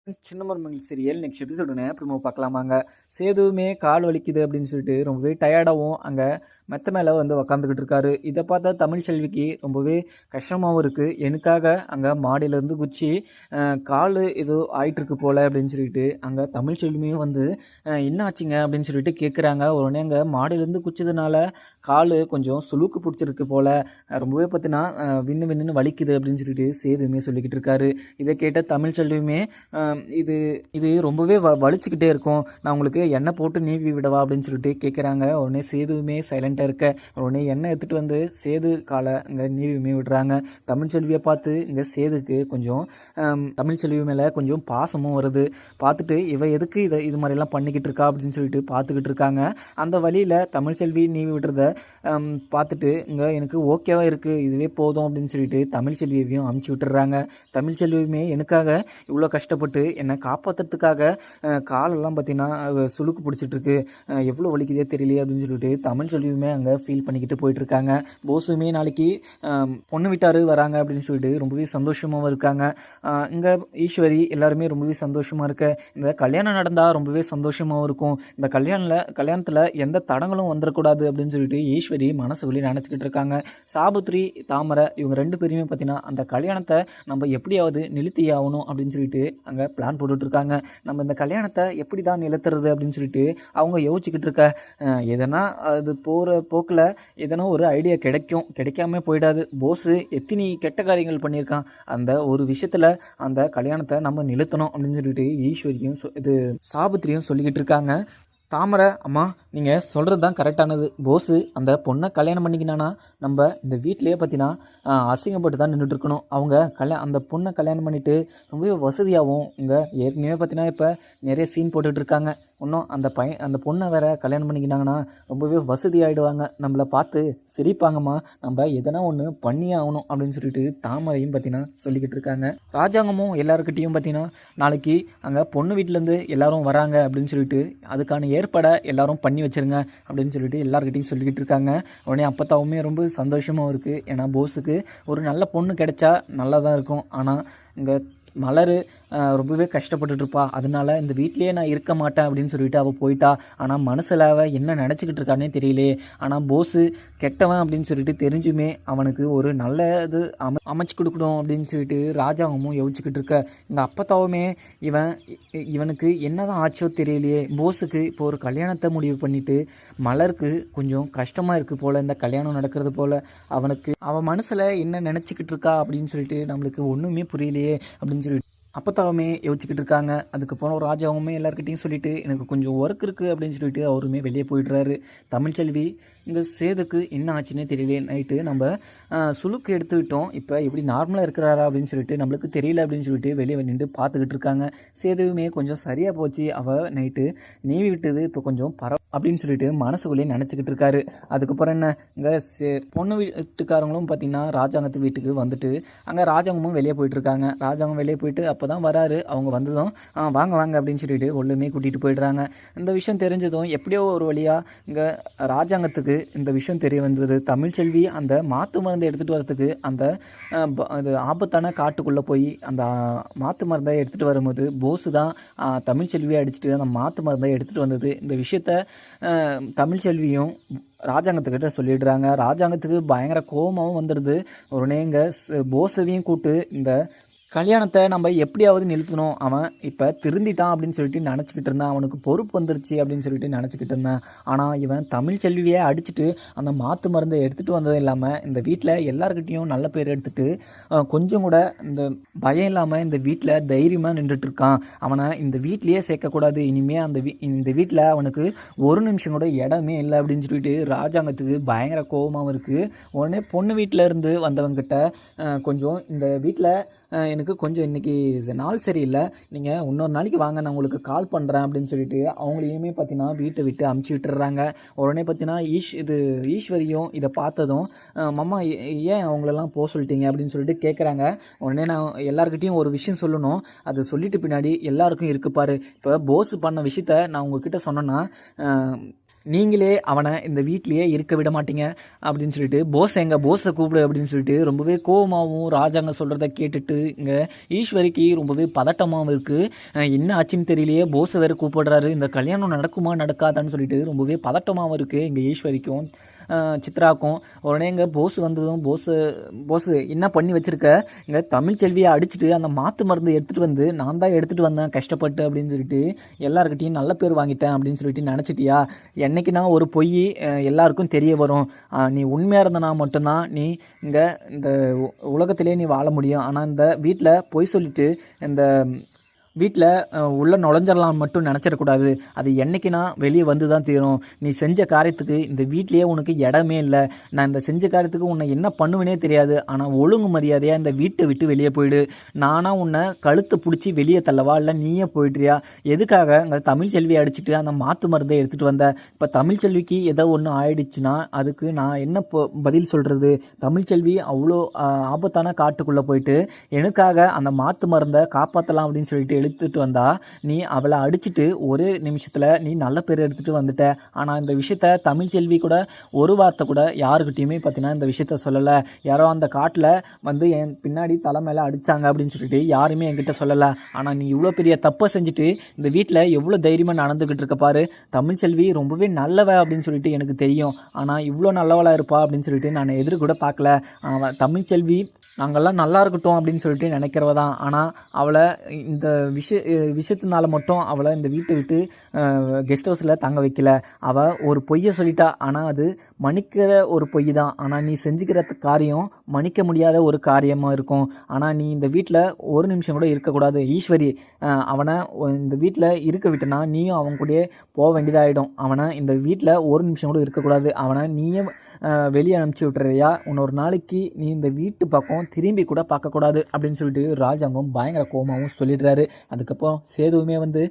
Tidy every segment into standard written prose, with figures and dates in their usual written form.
சின்ன மருமகள் serial next எபிசோடுன்னு promo பார்க்கலாமாங்க. சேதுவுமே கால் வலிக்குது அப்படின்னு சொல்லிட்டு ரொம்பவே டயர்டாகவும் அங்கே மெத்த மேலே வந்து உக்காந்துக்கிட்டு இருக்காரு. இதை பார்த்தா தமிழ்ச்செல்விக்கு ரொம்பவே கஷ்டமாகவும் இருக்குது. எனக்காக அங்கே மாடியிலேருந்து குச்சி கால் ஏதோ ஆயிட்டுருக்கு போல் அப்படின்னு சொல்லிட்டு அங்கே தமிழ்ச்செல்வியும் வந்து என்ன ஆச்சுங்க அப்படின்னு சொல்லிட்டு கேட்குறாங்க. உடனே அங்கே மாடியிலேருந்து குச்சதுனால கால் கொஞ்சம் சுளுக்கு பிடிச்சிருக்கு போல், ரொம்பவே பார்த்தீங்கன்னா வின்னு வலிக்குது அப்படின்னு சொல்லிட்டு சேதுமே சொல்லிக்கிட்டு இருக்காரு. இதை கேட்ட தமிழ்ச்செல்வியுமே இது இது ரொம்பவே வலிச்சுக்கிட்டே இருக்கும், நான் உங்களுக்கு எண்ணெய் போட்டு நீவி விடவா அப்படின்னு சொல்லிட்டு கேட்குறாங்க. உடனே சேதுவுமே சைலண்ட்டாக இருக்க உடனே எண்ணெய் எடுத்துகிட்டு வந்து சேது காலை இங்கே நீவியுமே விடுறாங்க. தமிழ்ச்செல்வியை பார்த்து இங்கே சேதுக்கு கொஞ்சம் தமிழ்ச்செல்வி மேலே கொஞ்சம் பாசமும் வருது. பார்த்துட்டு இவ எதுக்கு இது மாதிரிலாம் பண்ணிக்கிட்டு இருக்கா அப்படின்னு சொல்லிட்டு பார்த்துக்கிட்டு இருக்காங்க. அந்த வழியில் தமிழ்ச்செல்வி நீவி விடுறத பார்த்துட்டு இங்கே எனக்கு ஓகேவாக இருக்குது, இதுவே போதும் அப்படின்னு சொல்லிட்டு தமிழ்ச்செல்வியையும் அமுச்சு விட்டுறாங்க. தமிழ்ச்செல்வியுமே எனக்காக இவ்வளோ கஷ்டப்பட்டு என்னை காப்பாற்றுறதுக்காக காலெல்லாம் பார்த்தீங்கன்னா சுளுக்கு பிடிச்சிட்ருக்கு, எவ்வளோ வலிக்குதே தெரியலையே அப்படின்னு சொல்லிட்டு தமிழ்ச்செல்வியுமே அங்கே ஃபீல் பண்ணிக்கிட்டு போயிட்டுருக்காங்க. போஸுமே நாளைக்கு பொண்ணு விட்டாரு வராங்க அப்படின்னு சொல்லிட்டு ரொம்பவே சந்தோஷமாகவும் இருக்காங்க. இங்கே ஈஸ்வரி எல்லாருமே ரொம்பவே சந்தோஷமாக இருக்க. இந்த கல்யாணம் நடந்தால் ரொம்பவே சந்தோஷமாகவும் இருக்கும். இந்த கல்யாணத்தில் எந்த தடங்களும் வந்துடக்கூடாது அப்படின்னு சொல்லிட்டு ஈஸ்வரி மனசுக்குள்ளே நினச்சிக்கிட்டு இருக்காங்க. சாபுத்ரி தாமரை இவங்க ரெண்டு பேருமே பார்த்தீங்கன்னா அந்த கல்யாணத்தை நம்ம எப்படியாவது நிறுத்தி ஆகணும் அப்படின்னு சொல்லிட்டு அங்கே பிளான் போட்டுட்ருக்காங்க. நம்ம இந்த கல்யாணத்தை எப்படி தான் நிறுத்துறது அப்படின்னு சொல்லிட்டு அவங்க யோசிச்சுக்கிட்டு இருக்க. எதனா அது போகிற போக்கில் எதனா ஒரு ஐடியா கிடைக்காம போயிடாது. போஸு எத்தனை கெட்ட காரியங்கள் பண்ணியிருக்கான், அந்த ஒரு விஷயத்தில் அந்த கல்யாணத்தை நம்ம நிறுத்தணும் அப்படின்னு சொல்லிட்டு ஈஸ்வரியும் இது சாபுத்திரியும் சொல்லிக்கிட்டு இருக்காங்க. தாமரை அம்மா நீங்கள் சொல்கிறது தான் கரெக்டானது. போஸு அந்த பொண்ணை கல்யாணம் பண்ணிக்கினானா நம்ம இந்த வீட்டிலையே பார்த்தீங்கன்னா அசிங்கப்பட்டு தான் நின்றுட்டுருக்கணும். அவங்க அந்த பொண்ணை கல்யாணம் பண்ணிவிட்டு ரொம்பவே வசதியாகவும் இங்கே ஏற்கனவே பார்த்தீங்கன்னா இப்போ நிறைய சீன் போட்டுட்ருக்காங்க. இன்னும் அந்த பொண்ணை வேற கல்யாணம் பண்ணிக்கினாங்கன்னா ரொம்பவே வசதி ஆகிடுவாங்க, நம்மளை பார்த்து சிரிப்பாங்கம்மா, நம்ம எதனா ஒன்று பண்ணி ஆகணும் அப்படின்னு சொல்லிட்டு தாமரையும் பார்த்தீங்கன்னா சொல்லிக்கிட்டு இருக்காங்க. ராஜாங்கமும் எல்லாருக்கிட்டையும் பார்த்தீங்கன்னா நாளைக்கு அங்கே பொண்ணு வீட்டிலேருந்து எல்லாரும் வராங்க அப்படின்னு சொல்லிட்டு அதுக்கான ஏற்பாடை எல்லாரும் பண்ணி வச்சுருங்க அப்படின்னு சொல்லிட்டு எல்லாருக்கிட்டையும் சொல்லிக்கிட்டு இருக்காங்க. உடனே அப்பத்தாவுமே ரொம்ப சந்தோஷமாகவும் இருக்குது. ஏன்னா போஸுக்கு ஒரு நல்ல பொண்ணு கிடைச்சா நல்லா தான் இருக்கும். ஆனால் இங்கே மலர் ரொம்பவே கஷ்டப்பட்டுட்ருப்பா, அதனால இந்த வீட்லேயே நான் இருக்க மாட்டேன் அப்படின்னு சொல்லிட்டு அவள் போயிட்டா. ஆனால் மனசில் அவள் என்ன நினச்சிக்கிட்டு இருக்கானே தெரியலையே. ஆனால் போஸு கெட்டவன் அப்படின்னு சொல்லிட்டு தெரிஞ்சுமே அவனுக்கு ஒரு நல்ல இது அமைச்சு கொடுக்கணும் அப்படின்னு சொல்லிட்டு ராஜாவும் யோசிச்சுக்கிட்டு இருக்க. இந்த அப்பத்தாவுமே இவனுக்கு என்னதான் ஆச்சோ தெரியலையே, போஸுக்கு இப்போ ஒரு கல்யாணத்தை முடிவு பண்ணிவிட்டு மலருக்கு கொஞ்சம் கஷ்டமாக இருக்குது போல், இந்த கல்யாணம் நடக்கிறது போல், அவன் மனசில் என்ன நினச்சிக்கிட்டு இருக்கா அப்படின்னு சொல்லிட்டு நம்மளுக்கு ஒன்றுமே புரியலையே அப்படின்னு சொல்லிட்டு அப்பத்தாவுமே யோசிச்சுக்கிட்டு இருக்காங்க. அதுக்கப்புறம் ராஜாவுமே எல்லாருக்கிட்டையும் சொல்லிவிட்டு எனக்கு கொஞ்சம் ஒர்க் இருக்குது அப்படின்னு சொல்லிட்டு அவருமே வெளியே போயிடுறாரு. தமிழ்ச்செல்வி இங்கே சேதுக்கு என்ன ஆச்சுன்னே தெரியல. நைட்டு நம்ம சுளுக்கு எடுத்துக்கிட்டோம், இப்போ எப்படி நார்மலாக இருக்கிறாரா அப்படின்னு சொல்லிட்டு நம்மளுக்கு தெரியல அப்படின்னு சொல்லிட்டு வெளியே நின்று பார்த்துக்கிட்டு இருக்காங்க. சேதுவுமே கொஞ்சம் சரியாக போச்சு, அவள் நைட்டு நீவி விட்டது இப்போ கொஞ்சம் அப்படின்னு சொல்லிட்டு மனசுக்குள்ளேயே நினச்சிக்கிட்டு இருக்காரு. அதுக்கப்புறம் என்ன இங்கே பொண்ணு வீட்டுக்காரங்களும் பார்த்திங்கன்னா ராஜாங்கத்து வீட்டுக்கு வந்துட்டு அங்கே ராஜாங்கமும் வெளியே போயிட்டுருக்காங்க. ராஜாங்கம் வெளியே போயிட்டு அப்போ தான் வராரு. அவங்க வந்ததும் வாங்க அப்படின்னு சொல்லிட்டு உள்ளுமே கூட்டிகிட்டு போயிடுறாங்க. இந்த விஷயம் தெரிஞ்சதும் எப்படியோ ஒரு வழியாக இங்கே ராஜாங்கத்துக்கு இந்த விஷயம் தெரிய வந்தது. தமிழ்ச்செல்வி அந்த மாற்று மருந்தை எடுத்துகிட்டு வரத்துக்கு அந்த அது ஆபத்தான காட்டுக்குள்ளே போய் அந்த மாற்று மருந்தை எடுத்துகிட்டு வரும்போது போஸு தான் தமிழ்ச்செல்வியை அடிச்சுட்டு அந்த மாற்று மருந்தை எடுத்துகிட்டு வந்தது. இந்த விஷயத்த தமிழ்ச்செல்வியும் ராஜாங்கத்துக்கிட்ட சொல்லிடுறாங்க. ராஜாங்கத்துக்கு பயங்கர கோபமாகவும் வந்துடுது. உடனே இங்கே போஸையும் கூப்பிட்டு இந்த கல்யாணத்தை நம்ம எப்படியாவது நிறுத்தணும், அவன் இப்போ திருந்திட்டான் அப்படின்னு சொல்லிட்டு நினச்சிக்கிட்டு இருந்தான், அவனுக்கு பொறுப்பு வந்துருச்சு அப்படின்னு சொல்லிட்டு நினச்சிக்கிட்டு இருந்தேன். ஆனால் இவன் தமிழ்ச்செல்வியை அடிச்சுட்டு அந்த மாற்று மருந்தை எடுத்துகிட்டு வந்ததும் இல்லாமல் இந்த வீட்டில் எல்லாருக்கிட்டையும் நல்ல பேர் எடுத்துகிட்டு கொஞ்சம் கூட இந்த பயம் இல்லாமல் இந்த வீட்டில் தைரியமாக நின்றுட்டுருக்கான். அவனை இந்த வீட்லேயே சேர்க்கக்கூடாது, இனிமேல் இந்த வீட்டில் அவனுக்கு ஒரு நிமிஷம் கூட இடமே இல்லை அப்படின்னு சொல்லிட்டு ராஜாங்கத்துக்கு பயங்கர கோபமாகவும் இருக்குது. உடனே பொண்ணு வீட்டில் இருந்து வந்தவங்கிட்ட கொஞ்சம் இந்த வீட்டில் எனக்கு கொஞ்சம் இன்றைக்கி நாள் சரியில்லை, நீங்கள் இன்னொரு நாளைக்கு வாங்க, நான் உங்களுக்கு கால் பண்ணுறேன் அப்படின்னு சொல்லிட்டு அவங்களையுமே பார்த்தீங்கன்னா வீட்டை விட்டு அமுச்சு விட்டுறாங்க. உடனே பார்த்தீங்கன்னா ஈஸ்வரியும் இதை பார்த்ததும் மம்மா ஏன் அவங்களெல்லாம் போக சொல்லிட்டீங்க அப்படின்னு சொல்லிட்டு கேட்குறாங்க. உடனே நான் எல்லாருக்கிட்டையும் ஒரு விஷயம் சொல்லணும், அது சொல்லிட்டு பின்னாடி எல்லாருக்கும் இருக்கு பாரு, இப்போ போஸ் பண்ண விஷயத்த நான் உங்ககிட்ட சொன்னேன்னா நீங்களே அவனை இந்த வீட்லேயே இருக்க விட மாட்டீங்க அப்படின்னு சொல்லிட்டு போஸை கூப்பிடு அப்படின்னு சொல்லிட்டு ரொம்பவே கோவமாகவும் ராஜாங்க சொல்கிறத கேட்டுட்டு இங்கே ஈஸ்வரிக்கு ரொம்பவே பதட்டமாகவும் இருக்குது. என்ன ஆச்சுன்னு தெரியலையே, போஸை வேறு கூப்பிடுறாரு, இந்த கல்யாணம் நடக்குமா நடக்காதான்னு சொல்லிட்டு ரொம்பவே பதட்டமாகவும் இருக்குது இங்கே ஈஸ்வரிக்கும் சித்ராக்கும். உடனே இங்கே போஸ் வந்ததும் போஸு என்ன பண்ணி வச்சுருக்க, இங்கே தமிழ்ச்செல்வியை அடிச்சுட்டு அந்த மாற்று மருந்து எடுத்துகிட்டு வந்து நான் தான் எடுத்துகிட்டு வந்தேன் கஷ்டப்பட்டு அப்படின்னு சொல்லிட்டு எல்லாருக்கிட்டையும் நல்ல பேர் வாங்கிட்டேன் அப்படின்னு சொல்லிட்டு நினச்சிட்டியா? என்னைக்குன்னா ஒரு பொய் எல்லாருக்கும் தெரிய வரும். நீ உண்மையாக இருந்தனா மட்டும்தான் நீ இங்கே இந்த உலகத்திலே நீ வாழ முடியும். ஆனால் இந்த வீட்டில் பொய் சொல்லிட்டு இந்த வீட்டில் உள்ளே நுழைஞ்சிடலாம் மட்டும் நினச்சிடக்கூடாது. அது என்றைக்குனா வெளியே வந்து தான் தீரும். நீ செஞ்ச காரியத்துக்கு இந்த வீட்லேயே உனக்கு இடமே இல்லை. நான் இந்த செஞ்ச காரியத்துக்கு உன்னை என்ன பண்ணுவேனே தெரியாது. ஆனால் ஒழுங்கு மரியாதையாக இந்த வீட்டை விட்டு வெளியே போயிடு. நானாக உன்னை கழுத்தை பிடிச்சி வெளியே தள்ளவா, இல்லை நீயே போயிடுறியா? எதுக்காக அங்கே தமிழ்ச்செல்வியை அடிச்சுட்டு அந்த மாற்று மருந்தை எடுத்துகிட்டு வந்த? இப்போ தமிழ்ச்செல்விக்கு ஏதோ ஒன்று ஆயிடுச்சுன்னா அதுக்கு நான் என்ன பதில் சொல்கிறது? தமிழ்ச்செல்வி அவ்வளோ ஆபத்தான காட்டுக்குள்ளே போயிட்டு எனக்காக அந்த மாற்று மருந்தை காப்பாற்றலாம் அப்படின்னு சொல்லிட்டு எடுத்துகிட்டு வந்தா நீ அவளை அடிச்சுட்டு ஒரே நிமிஷத்தில் நீ நல்ல பேர் எடுத்துகிட்டு வந்துட்ட. ஆனால் இந்த விஷயத்த தமிழ்ச்செல்வி கூட ஒரு வார்த்தை கூட யாருக்கிட்டையுமே பார்த்தீங்கன்னா இந்த விஷயத்த சொல்லலை. யாரோ அந்த காட்டில் வந்து என் பின்னாடி தலை மேலே அடித்தாங்க அப்படின்னு சொல்லிட்டு யாருமே என்கிட்ட சொல்லலை. ஆனால் நீ இவ்வளோ பெரிய தப்பை செஞ்சுட்டு இந்த வீட்டில் எவ்வளோ தைரியமாக நடந்துக்கிட்டு இருக்க பாரு. தமிழ்ச்செல்வி ரொம்பவே நல்லவ அப்படின்னு சொல்லிட்டு எனக்கு தெரியும். ஆனால் இவ்வளோ நல்லவளாக இருப்பா அப்படின்னு சொல்லிட்டு நான் எதிர் கூட பார்க்கல. தமிழ்ச்செல்வி நாங்கள்லாம் நல்லா இருக்கட்டும் அப்படின்னு சொல்லிட்டு நினைக்கிறவ தான். ஆனால் அவளை இந்த விஷயத்தினால மட்டும் அவளை இந்த வீட்டை விட்டு கெஸ்ட் ஹவுஸில் தங்க வைக்கல. அவள் ஒரு பொய்யை சொல்லிட்டா. ஆனால் அது மன்னிக்கிற ஒரு பொய் தான். ஆனால் நீ செஞ்சுக்கிற காரியம் மன்னிக்க முடியாத ஒரு காரியமாக இருக்கும். ஆனால் நீ இந்த வீட்டில் ஒரு நிமிஷம் கூட இருக்கக்கூடாது. ஈஸ்வரி அவனை இந்த வீட்டில் இருக்க விட்டனா நீயும் அவன் கூடயே போக வேண்டியதாகிடும். அவனை இந்த வீட்டில் ஒரு நிமிஷம் கூட இருக்கக்கூடாது. அவனை நீயே வெளியே அனுப்பிச்சி விட்டுறியா? இன்னொரு நாளைக்கு நீ இந்த வீட்டு பக்கம் திரும்பி கூட பார்க்கக்கூடாது அப்படின்னு சொல்லிட்டு ராஜாங்கம் பயங்கர கோமாவும் சொல்லிடுறாரு. அதுக்கப்புறம் சேதுவுமே வந்து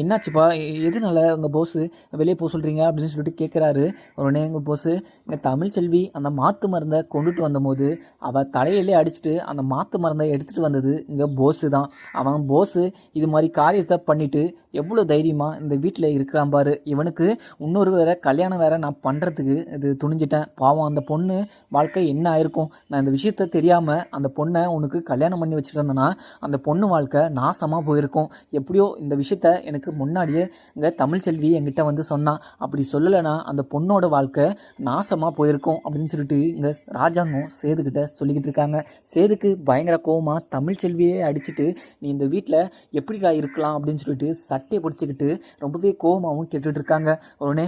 என்னாச்சுப்பா, எதுனால உங்கள் போஸு வெளியே போக சொல்கிறீங்க அப்படின்னு சொல்லிட்டு கேட்குறாரு. உடனே எங்கள் போஸு இங்கே தமிழ்ச்செல்வி அந்த மாற்று மருந்தை கொண்டுட்டு வந்தபோது அவள் தலையிலே அடிச்சுட்டு அந்த மாற்று மருந்தை எடுத்துகிட்டு வந்தது இங்கே போஸு தான். அவன் போஸு இது மாதிரி காரியத்தை பண்ணிவிட்டு எவ்வளோ தைரியமாக இந்த வீட்டில் இருக்கிறான் பாரு. இவனுக்கு இன்னொரு வேறு கல்யாணம் வேறு நான் பண்ணுறதுக்கு இது துணிஞ்சிட்டேன். பாவம் அந்த பொண்ணு வாழ்க்கை என்ன ஆயிருக்கும். நான் இந்த விஷயத்த தெரியாமல் அந்த பொண்ணை உனக்கு கல்யாணம் பண்ணி வச்சுட்டு இருந்தேன்னா அந்த பொண்ணு வாழ்க்கை நாசமாக போயிருக்கும். எப்படியோ இந்த விஷயத்த எனக்கு முன்னாடியே இங்கே தமிழ்ச்செல்வி என்கிட்ட வந்து சொன்னான். அப்படி சொல்லலைன்னா அந்த பொண்ணோட வாழ்க்கை நாசமாக போயிருக்கும் அப்படின்னு சொல்லிட்டு இங்கே ராஜாங்கம் சேதுக்கிட்ட சொல்லிக்கிட்டு இருக்காங்க. சேதுக்கு பயங்கர கோவமாக தமிழ்ச்செல்வியே அடிச்சுட்டு நீ இந்த வீட்டில் எப்படிடா இருக்கலாம் அப்படின்னு சொல்லிட்டு சட்டையை பிடிச்சிக்கிட்டு ரொம்பவே கோவமாகவும் கேட்டுட்டு இருக்காங்க. உடனே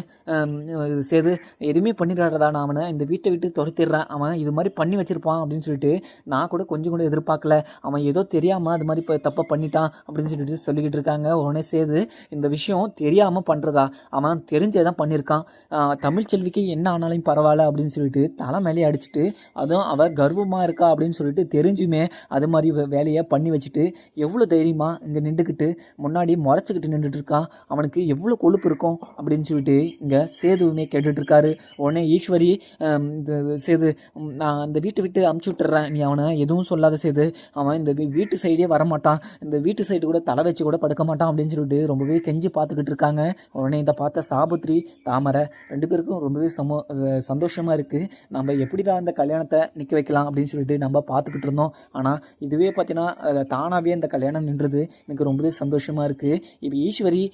சேது எதுவுமே பண்ணிடுறாடா, நான் அவனை இந்த வீட்டை விட்டு துரத்திடுறேன். அவன் இது மாதிரி பண்ணி வச்சிருப்பான் அப்படின்னு சொல்லிட்டு நான் கூட கொஞ்சம் கூட எதிர்பார்க்கல. அவன் ஏதோ தெரியாமல் அது மாதிரி இப்போ தப்பை பண்ணிட்டான் அப்படின்னு சொல்லிட்டு சொல்லிக்கிட்டு இருக்காங்க. உடனே சேது இந்த விஷயம் தெரியாமல் பண்ணுறதா, அவன் தெரிஞ்சே தான் பண்ணியிருக்கான். தமிழ்ச்செல்விக்கு என்ன ஆனாலும் பரவாயில்ல அப்படின்னு சொல்லிட்டு தலை மேலே அடிச்சுட்டு அதுவும் அவள் கர்வமாக இருக்கா அப்படின்னு சொல்லிட்டு தெரிஞ்சுமே அது மாதிரி வேலையை பண்ணி வச்சுட்டு எவ்வளோ தைரியமாக இங்கே நின்றுக்கிட்டு முன்னாடி முறைச்சிக்கிட்டு நின்றுட்டு இருக்கான். அவனுக்கு எவ்வளோ கொழுப்பு இருக்கும் அப்படின்னு சொல்லிட்டு இங்கே சேதுவுமே கேட்டுட்ருக்காரு. உடனே ஈஸ்வரி சேது நான் அந்த வீட்டை விட்டு அமுச்சு விட்டுறேன், நீ அவனை எதுவும் சொல்லாத சேது, அவன் இந்த வீட்டு சைடே வரமாட்டான், இந்த வீட்டு சைடு கூட தலை வச்சு கூட படுக்க மாட்டான் அப்படின்னு சொல்லிட்டு ரொம்பவே கெஞ்சி பார்த்துக்கிட்டு இருக்காங்க. உடனே இதை பார்த்த சாபுத்ரி தாமரை ரெண்டு பேருக்கும் ரொம்பவே சந்தோஷமாக இருக்குது. நம்ம எப்படிதான் அந்த கல்யாணத்தை நிற்க வைக்கலாம் அப்படின்னு சொல்லிட்டு நம்ம பார்த்துக்கிட்டு இருந்தோம். ஆனால் இதுவே பார்த்தீங்கன்னா தானாகவே இந்த கல்யாணம் நின்றது எனக்கு ரொம்பவே சந்தோஷமாக இருக்குது. இப்போ ஈஸ்வரி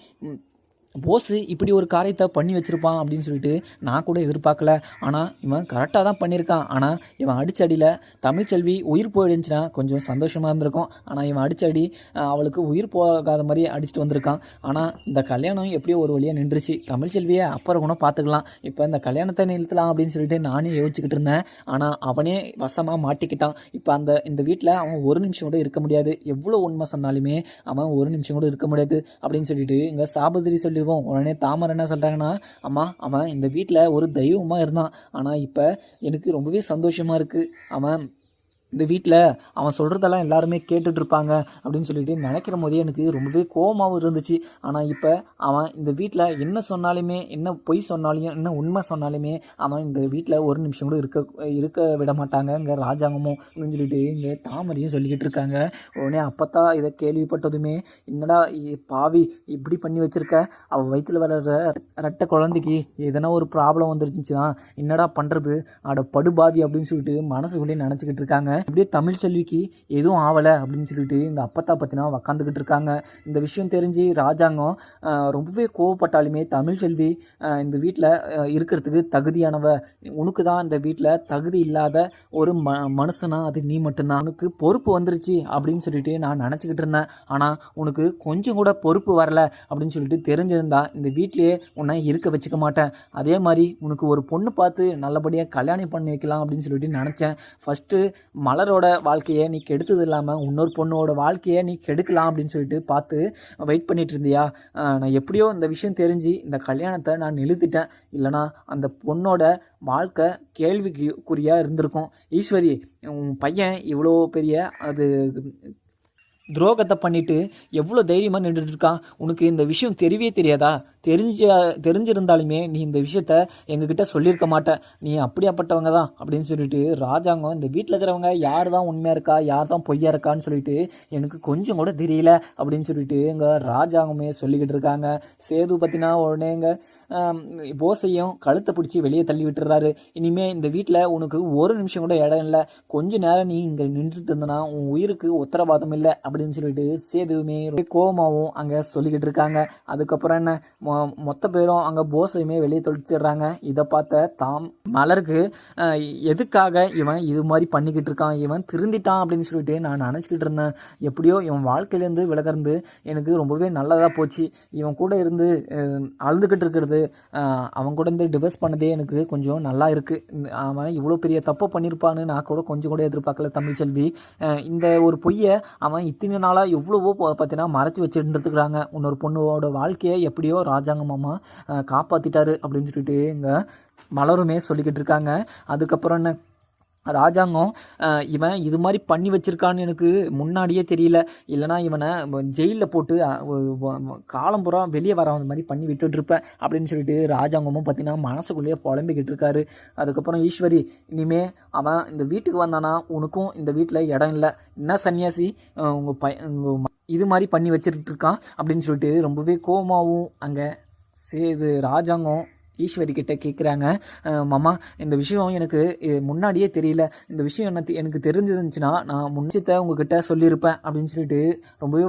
போஸு இப்படி ஒரு காரியத்தை பண்ணி வச்சுருப்பான் அப்படின்னு சொல்லிட்டு நான் கூட எதிர்பார்க்கல. ஆனால் இவன் கரெக்டாக தான் பண்ணியிருக்கான். ஆனால் இவன் அடிச்சடியில் தமிழ்ச்செல்வி உயிர் போயிடுச்சுன்னா கொஞ்சம் சந்தோஷமாக இருந்திருக்கும். ஆனால் இவன் அடிச்சடி அவளுக்கு உயிர் போகாத மாதிரி அடிச்சுட்டு வந்திருக்கான். ஆனால் இந்த கல்யாணம் எப்படியோ ஒரு வழியாக நின்றுச்சு. தமிழ்ச்செல்வியை அப்புறம் கூட பார்த்துக்கலாம், இப்போ இந்த கல்யாணத்தை நிறுத்தலாம் அப்படின்னு சொல்லிட்டு நானே யோசிச்சுக்கிட்டு இருந்தேன். ஆனால் அவனே வசமாக மாட்டிக்கிட்டான். இப்போ இந்த வீட்டில் அவன் ஒரு நிமிஷம் கூட இருக்க முடியாது. எவ்வளோ உண்மை சொன்னாலுமே அவன் ஒரு நிமிஷம் கூட இருக்க முடியாது அப்படின்னு சொல்லிட்டு இங்கே சாபுதிரி சொல்லி உடனே தாமரை என்ன சொல்கிறாங்கன்னா, அம்மா அவன் இந்த வீட்டில் ஒரு தெய்வமாக இருந்தான். ஆனால் இப்போ எனக்கு ரொம்பவே சந்தோஷமாக இருக்குது. அவன் இந்த வீட்டில் அவன் சொல்கிறதெல்லாம் எல்லாருமே கேட்டுட்ருப்பாங்க அப்படின்னு சொல்லிட்டு நினைக்கிற போதே எனக்கு ரொம்பவே கோவமாகவும் இருந்துச்சு. ஆனால் இப்போ அவன் இந்த வீட்டில் என்ன சொன்னாலுமே, என்ன பொய் சொன்னாலையும், என்ன உண்மை சொன்னாலுமே அவன் இந்த வீட்டில் ஒரு நிமிஷம் கூட இருக்க விட மாட்டாங்க இங்கே ராஜாங்கமும் அப்படின்னு சொல்லிட்டு இங்கே தாமரையும் சொல்லிக்கிட்டு இருக்காங்க. உடனே அப்போத்தான் இதை கேள்விப்பட்டதுமே, என்னடா பாவி இப்படி பண்ணி வச்சுருக்க, அவள் வயிற்றில் வளர்கிற ரெட்டை குழந்தைக்கு எதனா ஒரு ப்ராப்ளம் வந்துருந்துச்சுன்னா என்னடா பண்ணுறது, அட படுபாவி அப்படின்னு சொல்லிட்டு மனசுக்குள்ளேயே நினச்சிக்கிட்டு இருக்காங்க. அப்படியே தமிழ் செல்விக்கு எதுவும் ஆகலை அப்படின்னு சொல்லிட்டு இந்த அப்பத்தா பற்றினா உக்காந்துக்கிட்டு இருக்காங்க. இந்த விஷயம் தெரிஞ்சு ராஜாங்கம் ரொம்பவே கோவப்பட்டாலுமே தமிழ் செல்வி இந்த வீட்டில் இருக்கிறதுக்கு தகுதியானவ, உனக்கு தான் இந்த வீட்டில் தகுதி இல்லாத ஒரு மனுஷனா அது நீ மட்டும்தான், உனக்கு பொறுப்பு வந்துருச்சு அப்படின்னு சொல்லிட்டு நான் நினச்சிக்கிட்டு இருந்தேன். ஆனால் உனக்கு கொஞ்சம் கூட பொறுப்பு வரல அப்படின்னு சொல்லிட்டு தெரிஞ்சிருந்தா இந்த வீட்டிலேயே உன்னை இருக்க வச்சுக்க மாட்டேன். அதே மாதிரி உனக்கு ஒரு பொண்ணு பார்த்து நல்லபடியாக கல்யாணம் பண்ணி வைக்கலாம் அப்படின்னு சொல்லிட்டு நினச்சேன். ஃபஸ்ட்டு மலரோட வாழ்க்கையை நீ கெடுத்தது இல்லாமல் இன்னொரு பொண்ணோட வாழ்க்கையை நீ கெடுக்கலாம் அப்படின்னு சொல்லிட்டு பார்த்து வெயிட் பண்ணிட்டு இருந்தியா? நான் எப்படியோ இந்த விஷயம் தெரிஞ்சு இந்த கல்யாணத்தை நான் நிறுத்திட்டேன், இல்லைனா அந்த பொண்ணோட வாழ்க்கை கேள்விக்குறியாக இருந்திருக்கும். ஈஸ்வரி, உன் பையன் இவ்வளோ பெரிய அது துரோகத்தை பண்ணிட்டு எவ்வளோ தைரியமாக நின்றுட்டு இருக்கான், உனக்கு இந்த விஷயம் தெரியவே தெரியாதா? தெரிஞ்சிருந்தாலுமே நீ இந்த விஷயத்த எங்ககிட்ட சொல்லியிருக்க மாட்டேன், நீ அப்படியாப்பட்டவங்க தான் அப்படின்னு சொல்லிட்டு ராஜாங்கம் இந்த வீட்டில் இருக்கிறவங்க யார் தான் உண்மையாக இருக்கா யார் தான் பொய்யா இருக்கான்னு சொல்லிட்டு எனக்கு கொஞ்சம் கூட தெரியல அப்படின்னு சொல்லிட்டு எங்கள் ராஜாங்கமே சொல்லிக்கிட்டு இருக்காங்க. சேது பற்றினா உடனே எங்கள் போஸையும் கழுத்தை பிடிச்சி வெளியே தள்ளி விட்டுறாரு. இனிமேல் இந்த வீட்டில் உனக்கு ஒரு நிமிஷம் கூட இடம் இல்லை, கொஞ்ச நேரம் நீ இங்கே நின்றுட்டு இருந்தனா உன் உயிருக்கு உத்தரவாதம் இல்லை அப்படின்னு சொல்லிட்டு சேதுவுமே கோபமாகவும் அங்கே சொல்லிக்கிட்டு இருக்காங்க. அதுக்கப்புறம் என்ன, மொத்த பேரும் அங்கே போஸையுமே வெளியே தொடுத்துடுறாங்க. இதை பார்த்த மலருக்கு எதுக்காக இவன் இது மாதிரி பண்ணிக்கிட்டு இருக்கான், இவன் திருந்திட்டான் அப்படின்னு சொல்லிட்டு நான் நினச்சிக்கிட்டு இருந்தேன். எப்படியோ இவன் வாழ்க்கையிலேருந்து விலகிறது எனக்கு ரொம்பவே நல்லதாக போச்சு. இவன் கூட இருந்து அழுதுகிட்டு இருக்கிறது, அவன் கூட இருந்து டிவர்ஸ் பண்ணதே எனக்கு கொஞ்சம் நல்லா இருக்குது. அவன் இவ்வளோ பெரிய தப்பை பண்ணியிருப்பான்னு நான் கூட கொஞ்சம் கூட எதிர்பார்க்கல தமிழ்ச்செல்வி. இந்த ஒரு பொய்யை அவன் இத்தனை நாளாக எவ்வளவோ பார்த்தீங்கன்னா மறைச்சி வச்சுருந்துருக்குறாங்க. இன்னொரு பொண்ணோட வாழ்க்கையை எப்படியோ ராஜாங்க மாமா காப்பாற்றிட்டாரு அப்படின்னு சொல்லிட்டு இங்கே மலருமே சொல்லிக்கிட்டு இருக்காங்க. அதுக்கப்புறம் என்ன, ராஜாங்கம் இவன் இது மாதிரி பண்ணி வச்சுருக்கான்னு எனக்கு முன்னாடியே தெரியல, இல்லைனா இவனை ஜெயிலில் போட்டு காலம்புறா வெளியே வர மாதிரி பண்ணி விட்டுட்ருப்பேன் அப்படின்னு சொல்லிட்டு ராஜாங்கமும் பார்த்தீங்கன்னா மனசுக்குள்ளேயே புலம்பிக்கிட்டு இருக்காரு. அதுக்கப்புறம் ஈஸ்வரி, இனிமேல் அவன் இந்த வீட்டுக்கு வந்தானா உனக்கும் இந்த வீட்டில் இடம் இல்லை, என்ன சன்னியாசி உங்கள் இது மாதிரி பண்ணி வச்சுட்டு இருக்கான் அப்படின்னு சொல்லிட்டு ரொம்பவே கோபமாகவும் அங்கே சேது ராஜாங்கம் ஈஸ்வரி கிட்ட கேட்குறாங்க. மாமா, இந்த விஷயம் எனக்கு முன்னாடியே தெரியல, இந்த விஷயம் எனக்கு தெரிஞ்சிருந்துச்சுன்னா நான் முன்னச்சத்தை உங்ககிட்ட சொல்லியிருப்பேன் அப்படின்னு சொல்லிட்டு ரொம்பவே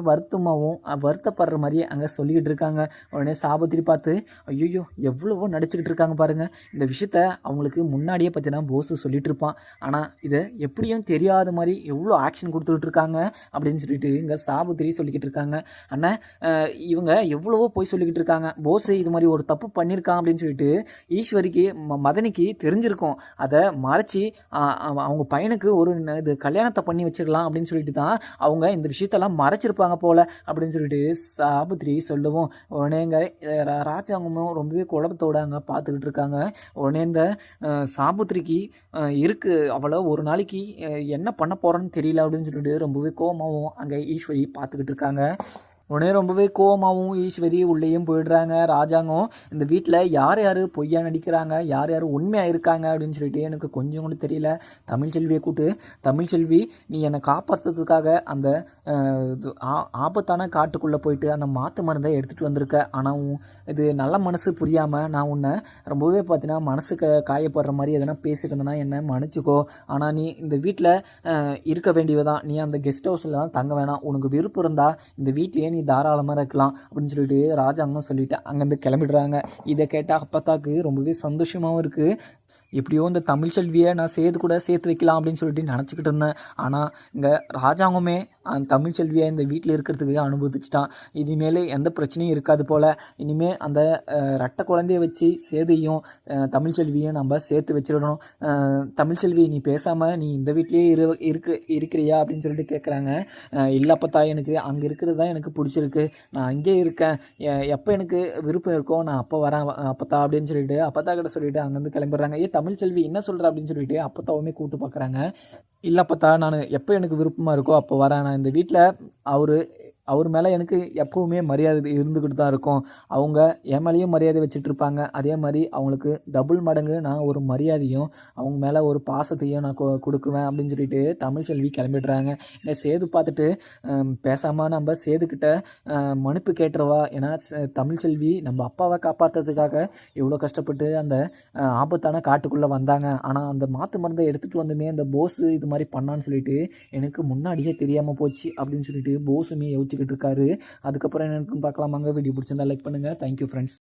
வருத்தப்படுற மாதிரியே அங்கே சொல்லிக்கிட்டு இருக்காங்க. உடனே சாபத்திரி பார்த்து, ஐயோ எவ்வளவோ நடிச்சுக்கிட்டு இருக்காங்க பாருங்கள், இந்த விஷயத்த அவங்களுக்கு முன்னாடியே பார்த்தீங்கன்னா போஸு சொல்லிட்டு இருப்பான், ஆனால் இதை எப்படியும் தெரியாத மாதிரி எவ்வளோ ஆக்ஷன் கொடுத்துக்கிட்டு இருக்காங்க அப்படின்னு சொல்லிட்டு இங்கே சாபத்திரி சொல்லிக்கிட்டு இருக்காங்க. ஆனால் இவங்க எவ்வளவோ போய் சொல்லிக்கிட்டு இருக்காங்க, போஸு இது மாதிரி ஒரு தப்பு பண்ணியிருக்கான் அப்படின்னு சொல்லிட்டு ஈஸ்வரிக்கு மதனிக்கு தெரிஞ்சிருக்கும். அதை மறைச்சி அவங்க பையனுக்கு ஒரு இது கல்யாணத்தை பண்ணி வச்சிடலாம் அப்படின்னு சொல்லிட்டு தான் அவங்க இந்த விஷயத்தெல்லாம் மறைச்சிருப்பாங்க போல அப்படின்னு சொல்லிட்டு சாபத்திரி சொல்லவும், உடனே இங்கே ராஜாங்கமும் ரொம்பவே குழப்பத்தோடு அங்கே பார்த்துக்கிட்டு இருக்காங்க. உடனே இந்த சாபத்திரிக்கு அவளை ஒரு நாளைக்கு என்ன பண்ண போகிறோன்னு தெரியல அப்படின்னு சொல்லிட்டு ரொம்பவே கோபமாகவும் அங்கே ஈஸ்வரி பார்த்துக்கிட்டு இருக்காங்க. உடனே ரொம்பவே கோவமாகவும் ஈஸ்வரி உள்ளேயும் போயிடுறாங்க. ராஜாங்கம் இந்த வீட்டில் யார் யார் பொய்யா நடிக்கிறாங்க, யார் யார் உண்மையாக இருக்காங்க அப்படின்னு சொல்லிட்டு எனக்கு கொஞ்சம் கூட தெரியல. தமிழ்ச்செல்வியை கூப்பிட்டு, தமிழ்ச்செல்வி நீ என்னை காப்பாற்றுறதுக்காக அந்த ஆபத்தான காட்டுக்குள்ளே போயிட்டு அந்த மாற்று மருந்தை எடுத்துகிட்டு வந்திருக்க, ஆனால் இது நல்ல மனசு புரியாமல் நான் உன்னை ரொம்பவே பார்த்தீங்கன்னா மனசுக்கு காயப்படுற மாதிரி எதனா பேசியிருந்தேன்னா என்னை மன்னிச்சிக்கோ, ஆனால் நீ இந்த வீட்டில் இருக்க வேண்டியதான், நீ அந்த கெஸ்ட் ஹவுஸில் தான் தங்க வேணாம், உனக்கு விருப்பம் இருந்தால் இந்த வீட்டிலேயே நீ தாராளமாக இருக்கலாம் அப்படின்னு சொல்லிட்டு ராஜாங்கம் சொல்லிட்டு அங்கேருந்து கிளம்பிடுறாங்க. இதை கேட்டால் அப்பத்தாக்கு ரொம்பவே சந்தோஷமாகவும் இருக்குது. எப்படியோ இந்த தமிழ்ச்செல்வியை நான் சேர்த்து வைக்கலாம் அப்படின்னு சொல்லிட்டு நினச்சிக்கிட்டு இருந்தேன். ஆனால் இங்கே ராஜாங்கமே அந்த தமிழ்ச்செல்வியை இந்த வீட்டில் இருக்கிறதுக்கு அனுபவிச்சுட்டான். இனிமேல் எந்த பிரச்சனையும் இருக்காது போல். இனிமேல் அந்த ரெட்டை குழந்தைய வச்சு சேதையும் தமிழ்ச்செல்வியும் நம்ம சேர்த்து வச்சிடணும். தமிழ்ச்செல்வி நீ பேசாமல் நீ இந்த வீட்லேயே இருக்கிறியா அப்படின்னு சொல்லிட்டு கேட்குறாங்க. இல்லைப்பத்தா, எனக்கு அங்கே இருக்கிறது தான் எனக்கு பிடிச்சிருக்கு, நான் அங்கேயே இருக்கேன், எப்போ எனக்கு விருப்பம் இருக்கோ நான் அப்போ வரேன் அப்பத்தா அப்படின்னு சொல்லிட்டு அப்பத்தா கிட்ட சொல்லிட்டு அங்கேருந்து கிளம்பிடுறாங்க. தமிழ்ச்செல்வி என்ன சொல்கிற அப்படின்னு சொல்லிட்டு அப்பத்தாவுமே கூப்பிட்டு பார்க்குறாங்க. இல்லை பார்த்தா நான் எப்போ எனக்கு விருப்பமாக இருக்கோ அப்போ வரேன். நான் இந்த வீட்டில் அவர் அவர் மேலே எனக்கு எப்போவுமே மரியாதை இருந்துக்கிட்டு தான் இருக்கும். அவங்க என் மேலேயும் மரியாதை வச்சுட்ருப்பாங்க. அதே மாதிரி அவங்களுக்கு டபுள் மடங்கு நான் ஒரு மரியாதையும் அவங்க மேலே ஒரு பாசத்தையும் நான் கொடுக்குவேன் அப்படின்னு சொல்லிட்டு தமிழ்ச்செல்வி கிளம்பிடுறாங்க. இந்த சேது பார்த்துட்டு பேசாமல் நம்ம சேதுக்கிட்ட மன்னிப்பு கேட்டுருவா. ஏன்னா தமிழ்ச்செல்வி நம்ம அப்பாவை காப்பாற்றுறதுக்காக இவ்வளோ கஷ்டப்பட்டு அந்த ஆபத்தான காட்டுக்குள்ளே வந்தாங்க. ஆனால் அந்த மாற்று மருந்தை எடுத்துகிட்டு வந்துமே அந்த போஸு இது மாதிரி பண்ணான்னு சொல்லிட்டு எனக்கு முன்னாடியே தெரியாமல் போச்சு அப்படின்னு சொல்லிட்டு போஸுமே யோசிச்சுக்கிட்டு இருக்காரு. அதுக்கப்புறம் என்ன இருக்குன்னு பார்க்கலாமாங்க. வீடியோ பிடிச்சிருந்தா லைக் பண்ணுங்கள். Thank you friends.